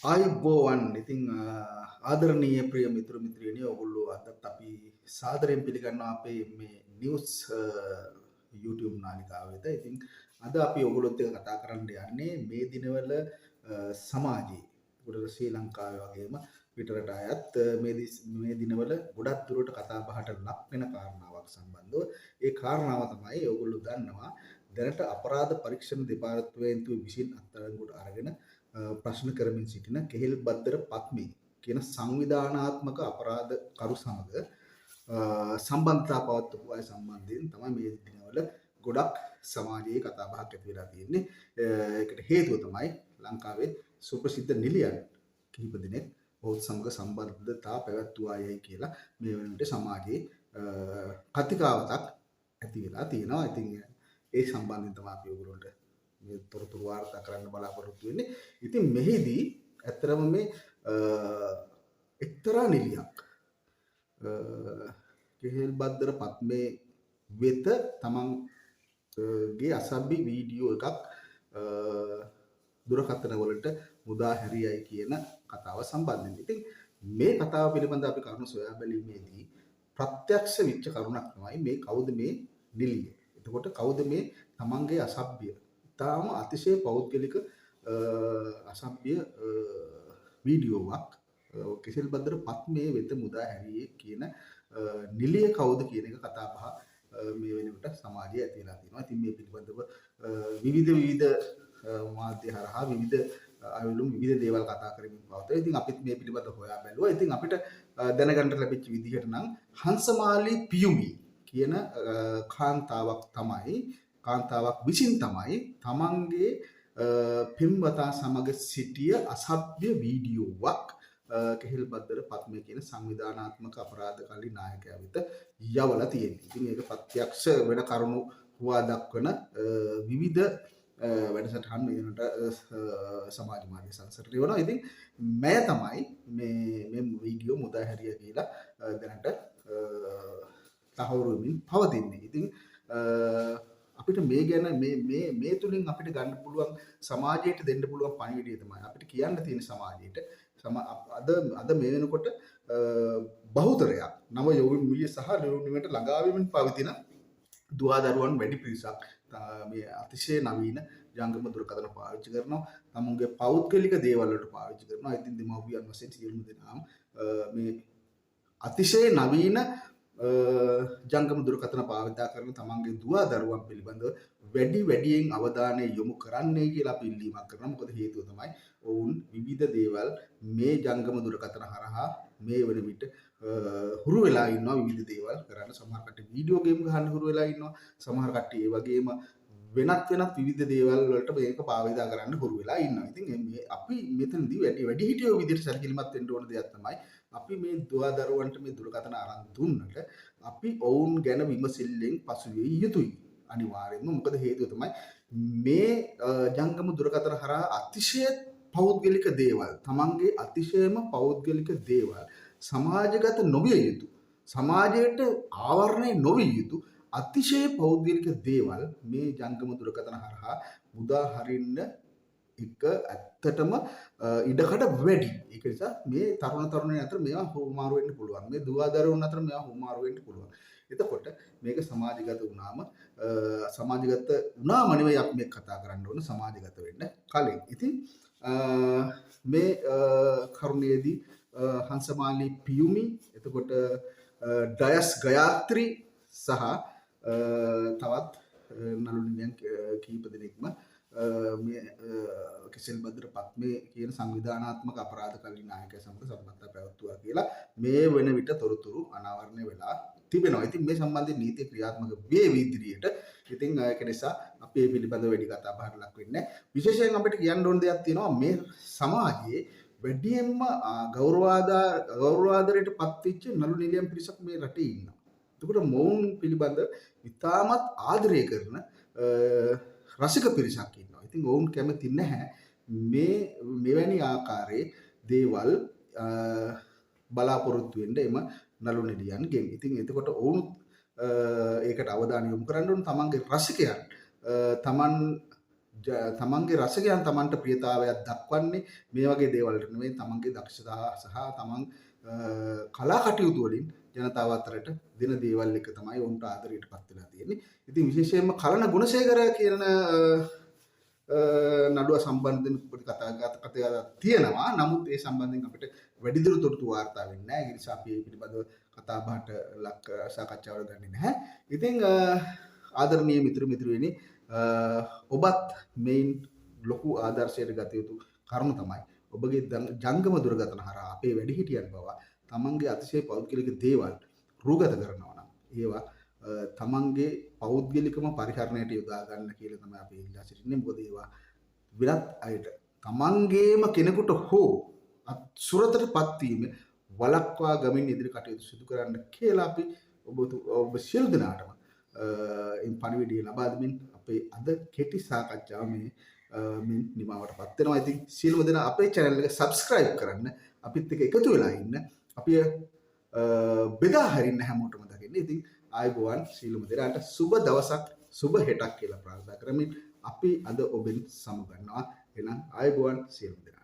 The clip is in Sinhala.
ආයුබෝවන් ඉතින් ආදරණීය ප්‍රිය මිතුරු මිත්‍රියනි ඔයගොල්ලෝ අදත් අපි සාදරයෙන් පිළිගන්නවා අපේ මේ නිවුස් YouTube නාලිකාව වෙත. ඉතින් අද අපි ඔයගොල්ලොත් එක්ක කතා කරන්න යන්නේ මේ දිනවල සමාජයේ උඩ ශ්‍රී ලංකාවේ වගේම පිටරට අයත් මේ දිනවල ගොඩක් දුරට කතා බහට ලක් වෙන කාරණාවක් සම්බන්ධව. ඒ කාරණාව තමයි ඔයගොල්ලෝ දන්නවා දැනට අපරාධ පරීක්ෂණ දෙපාර්තමේන්තුව විසින් අත්අඩංගුවට අරගෙන ප්‍රශ්න කරමින් සිටින කෙහෙල් බද්දර පත්මී කියන සංවිධානාත්මක අපරාධ කරු සමග සම්බන්ධතා පවත්වපු අය සම්බන්ධයෙන් තමයි මේ දිනවල ගොඩක් සමාජයේ කතා බහක් ඇති වෙලා තියෙන්නේ. ඒකට හේතුව තමයි ලංකාවේ සුප්‍රසිද්ධ නිලියන් කිහිප දෙනෙක් ඔහුත් සමග සම්බන්ධතා පැවැත්වුවායයි කියලා මේ වෙනකොට සමාජයේ කතිකාවතක් ඇති වෙලා තියෙනවා. ඉතින් ඒ සම්බන්ධයෙන් තමයි අපි ඔයගොල්ලන්ට මේ තොරතුරු වාර්තා කරන්න බලාපොරොත්තු වෙන්නේ. ඉතින් මෙහිදී ඇත්තටම මේ එක්තරා නිලියක් කෙහෙල් බද්දර පත්මේ වෙත තමන්ගේ අසභ්‍ය වීඩියෝ එකක් දුරකථන වලට මුදා හැරියයි කියන කතාව සම්බන්ධයෙන්. ඉතින් මේ කතාව පිළිබඳව අපි කරුණු සොයා බැලීමේදී ප්‍රත්‍යක්ෂ වෙච්ච කරුණක් තමයි මේ කවුද මේ නිලිය. එතකොට කවුද මේ තමන්ගේ අසභ්‍ය තාම අතිශය පෞද්ගලික අසභ්‍ය වීඩියෝවක් කෙසෙල් බද්දර පත්මේ වෙත මුදා හැරියේ කියන නිලිය කවුද කියන එක කතා බහ මේ වෙනකොට සමාජයේ ඇති වෙලා තියෙනවා. ඉතින් මේ පිළිබඳව විවිධ මාධ්‍ය හරහා විවිධ අයලුම් විවිධ දේවල් කතා කරමින් පවතී. ඉතින් අපිත් මේ පිළිබඳව හොයා බැලුවා. ඉතින් අපිට දැනගන්න ලැබිච්ච විදිහට නම් හංසමාලි පියුමි කියන කාන්තාවක් විසින් තමයි තමන්ගේ පෙම්වතා සමග සිටිය අසභ්‍ය වීඩියෝවක් කෙහෙල් බද්දර පත්මේ කියන සංවිධානාත්මක අපරාධකාරී නායකයා වෙත යවලා තියෙනවා. ඉතින් ඒක ප්‍රත්‍යක්ෂ වෙන කරුණු හුවා දක්වන විවිධ වැඩසටහන් වෙනට සමාජ මාධ්‍ය සංසරණය වෙනවා. ඉතින් මේ තමයි මේ වීඩියෝ මුදා හැරිය කියලා දැනට තහවුරු වෙමින් පවතින්නේ. ඉතින් අපිට මේ ගැන මේ තුලින් අපිට ගන්න පුළුවන් සමාජයට දෙන්න පුළුවන් පණිවිඩය තමයි අපිට කියන්න තියෙන සමාජයට අද මේ වෙනකොට බහුතරයක් නව යෞවනිය සහ නිවුණුවට ළඟා වෙමින් පවතින දුවදරුවන් වැඩි පිරිසක් මේ අතිශය නවීන ජංගම දුරකථන පාවිච්චි කරනවා. තමුන්ගේ පෞද්ගලික දේවල් වලට පාවිච්චි කරනවා. ඉතින් දෙමව්පියන් වශයෙන් සියලුම දෙනාම මේ අතිශය නවීන ජංගම දුරකථන භාවිතා කරන තමන්ගේ දුවා දරුවන් පිළිබඳව වැඩියෙන් අවධානය යොමු කරන්නේ කියලා අපි ඉල්ලීමක් කරනවා. මොකද හේතුව තමයි ඔවුන් විවිධ දේවල් මේ ජංගම දුරකථන හරහා මේ වෙන විට හුරු වෙලා ඉන්නවා. විවිධ දේවල් කරන්න සමහර කට්ටිය වීඩියෝ ගේම් ගහන්න හුරු වෙලා ඉන්නවා. සමහර කට්ටිය ඒ වගේම වෙනත් විවිධ දේවල් වලට මේක භාවිතා කරන්න හුරු වෙලා ඉන්නවා. ඉතින් මේ අපි මෙතනදී වැඩි හිටියෝ විදිහට සැලකිලිමත් වෙන්න ඕන දෙයක් තමයි අපි මේ දුවා දරුවන්ට මේ දුරකථන අරන් දුන්නට අපි ඔවුන් ගැන විමසිල්ලෙන් පසුවිය යුතුයි. අනිවාර්යයෙන්ම මොකද හේතුව තමයි මේ ජංගම දුරකථන හරහා අතිශය පෞද්ගලික දේවල් තමන්ගේ අතිශයම පෞද්ගලික දේවල් සමාජගත නොවිය යුතු සමාජයට ආවරණය නොවිය යුතු අතිශය පෞද්ගලික දේවල් මේ ජංගම දුරකථන හරහා මුදා හරින්න එක ඇත්තටම ඉඩකඩ වැඩි. ඒක නිසා මේ තරුණයන් අතර මේවා හුවමාරු වෙන්න පුළුවන්. මේ දුවදරුවන් අතර මේවා හුවමාරු වෙන්න පුළුවන්. එතකොට මේක සමාජගත වුණාම නෙවෙයි අපි මේක කතා කරන්න ඕන සමාජගත වෙන්න කලින්. ඉතින් මේ කරුණේදී හංසමාලි පියුමි එතකොට ඩයස් ගයාත්‍රි සහ තවත් නළු නිලියන් කීප දෙනෙක්ම මේ කෙසෙල් බද්දර පත්මේ කියන සංවිධානාත්මක අපරාධකාරී නායකයා සමග සම්බන්ධතා පැවැත්වුවා කියලා මේ වෙන විට තොරතුරු අනාවරණය වෙලා තිබෙනවා. ඉතින් මේ සම්බන්ධයෙන් නීතිය ක්‍රියාත්මක වේවි ඉදිරියට. ඉතින් ඒක නිසා අපි මේ පිළිබඳව වැඩි කතා බහට ලක් වෙන්නේ නැහැ. විශේෂයෙන් අපිට කියන්න ඕන දෙයක් තියෙනවා මේ සමාජයේ වැඩියෙන්ම ගෞරවාදරයට පත්වෙච්ච නළු නිලියන් පිරිසක් මේ රටේ ඉන්නවා. එතකොට මොවුන් පිළිබඳ ඉතාමත් ආදරය කරන රසික පිරිසක් ඉන්නවා. ඉතින් ඔවුන් කැමති නැහැ මෙවැනි ආකාරයේ දේවල් බලාපොරොත්තු වෙන්න එම නළු නිලියන්ගෙන්. ඉතින් එතකොට ඔවුන් ඒකට අවධානය යොමු කරන්න ඕන තමන්ගේ රසිකයන් තමන් තමන්ගේ රසකයන් තමන්ට ප්‍රියතාවයක් දක්වන්නේ මේ වගේ දේවල් වලට නෙවෙයි තමන්ගේ දක්ෂතා සහ තමන් කලා කටයුතු වලින් ජනතාව අතරට දෙන දේවල් එක තමයි උන්ට ආදරයටපත් වෙලා තියෙන්නේ. ඉතින් විශේෂයෙන්ම කලන ගුණසේකර කියන නඩුව සම්බන්ධයෙන් පොඩි කතා තියෙනවා. නමුත් ඒ සම්බන්ධයෙන් අපිට වැඩිදුර තොරතුරු වාර්තා වෙන්නේ නැහැ. ඒ නිසා අපි මේ පිළිබඳව කතා බහට සාකච්ඡාවට ගන්නේ නැහැ. ඉතින් ආදරණීය මිතුරුනි ඔබත් මේන් ලොකු ආදර්ශයට ගත යුතු කරුණ තමයි ඔබගේ ජංගම දුරකථන හරහා අපේ වැඩිහිටියන් බව තමන්ගේ අතිශය පෞද්ගලික දේවල් රූගත කරනවා නම් ඒවා තමන්ගේ පෞද්ගලිකම පරිහරණයට යොදා ගන්න කියලා තමයි අපි ඉල්ලා සිටින්නේ. මොකද ඒවා විරත් අයට තමන්ගේම කෙනෙකුට හෝ සුරතටපත් වීම වළක්වා ගමින් ඉදිරි කටයුතු සිදු කරන්න කියලා අපි ඔබ සියලු දෙනාටම පණිවිඩය ලබා දෙමින් අපේ අද කෙටි සාකච්ඡාව මේ නිමාවටපත් වෙනවා. ඉතින් සියලුම දෙනා අපේ channel එක subscribe කරන්න, අපිත් එක්ක එකතු වෙලා ඉන්න, අපි බෙදා හරින්න හැමෝටම දකින්න. ඉතින් ආයුබෝවන් සියලුම දෙනාට සුබ දවසක් සුබ හෙටක් කියලා ප්‍රාර්ථනා කරමින් අපි අද ඔබෙන් සමුගන්නවා. එහෙනම් ආයුබෝවන් සියලුම දෙනා.